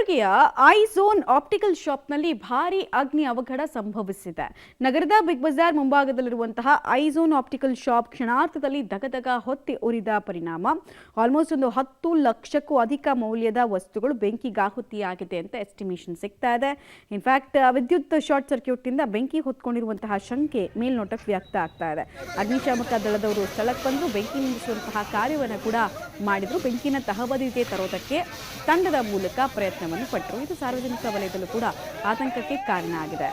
ಕಲಬುರಗಿಯ ಐಝೋನ್ ಆಪ್ಟಿಕಲ್ ಶಾಪ್ನಲ್ಲಿ ಭಾರೀ ಅಗ್ನಿ ಅವಘಡ ಸಂಭವಿಸಿದೆ. ನಗರದ ಬಿಗ್ ಬಜಾರ್ ಮುಂಭಾಗದಲ್ಲಿರುವಂತಹ ಐಝೋನ್ ಆಪ್ಟಿಕಲ್ ಶಾಪ್ ಕ್ಷಣಾರ್ಧದಲ್ಲಿ ದಗದಗ ಹೊತ್ತಿ ಉರಿದ ಪರಿಣಾಮ ಆಲ್ಮೋಸ್ಟ್ ಒಂದು 10 ಲಕ್ಷಕ್ಕೂ ಅಧಿಕ ಮೌಲ್ಯದ ವಸ್ತುಗಳು ಬೆಂಕಿಗಾಹುತಿಯಾಗಿದೆ ಅಂತ ಎಸ್ಟಿಮೇಷನ್ ಸಿಗ್ತಾ ಇದೆ. ಇನ್ಫ್ಯಾಕ್ಟ್ ವಿದ್ಯುತ್ ಶಾರ್ಟ್ ಸರ್ಕ್ಯೂಟ್ನಿಂದ ಬೆಂಕಿ ಹೊತ್ಕೊಂಡಿರುವಂತಹ ಶಂಕೆ ಮೇಲ್ನೋಟಕ್ಕೆ ವ್ಯಕ್ತ ಆಗ್ತಾ ಇದೆ. ಅಗ್ನಿಶಾಮಕ ದಳದವರು ಸ್ಥಳಕ್ಕೆ ಬಂದು ಬೆಂಕಿ ನಿಲ್ಲಿಸುವಂತಹ ಕಾರ್ಯವನ್ನು ಕೂಡ ಮಾಡಿದ್ರು. ಬೆಂಕಿನ ತಹಬದಿಗೆ ತರೋದಕ್ಕೆ ತಂಡದ ಮೂಲಕ ಪ್ರಯತ್ನವನ್ನು ಪಟ್ಟರು. ಇದು ಸಾರ್ವಜನಿಕ ವಲಯದಲ್ಲೂ ಕೂಡ ಆತಂಕಕ್ಕೆ ಕಾರಣ ಆಗಿದೆ.